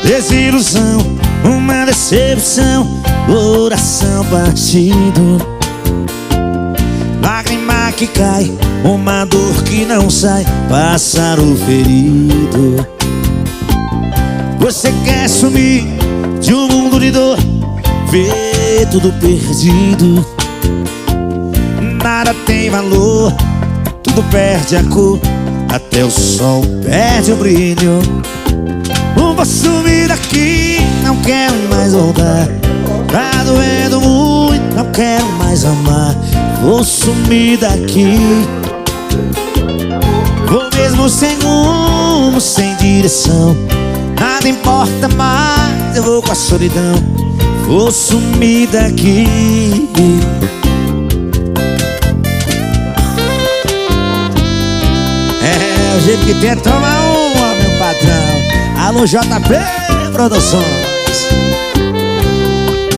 desilusão, uma decepção, coração partido, lágrima que cai, uma dor que não sai, pássaro ferido. Você quer sumir de um mundo de dor, ver tudo perdido. Nada tem valor, tudo perde a cor, até o sol perde o brilho. Vou sumir daqui, não quero mais voltar. Tá doendo muito, não quero mais amar. Vou sumir daqui. Vou mesmo sem rumo, sem direção. Nada importa mais, eu vou com a solidão. Vou sumir daqui. É, o jeito que tem é tomar uma, meu patrão. Alô, JP Produções.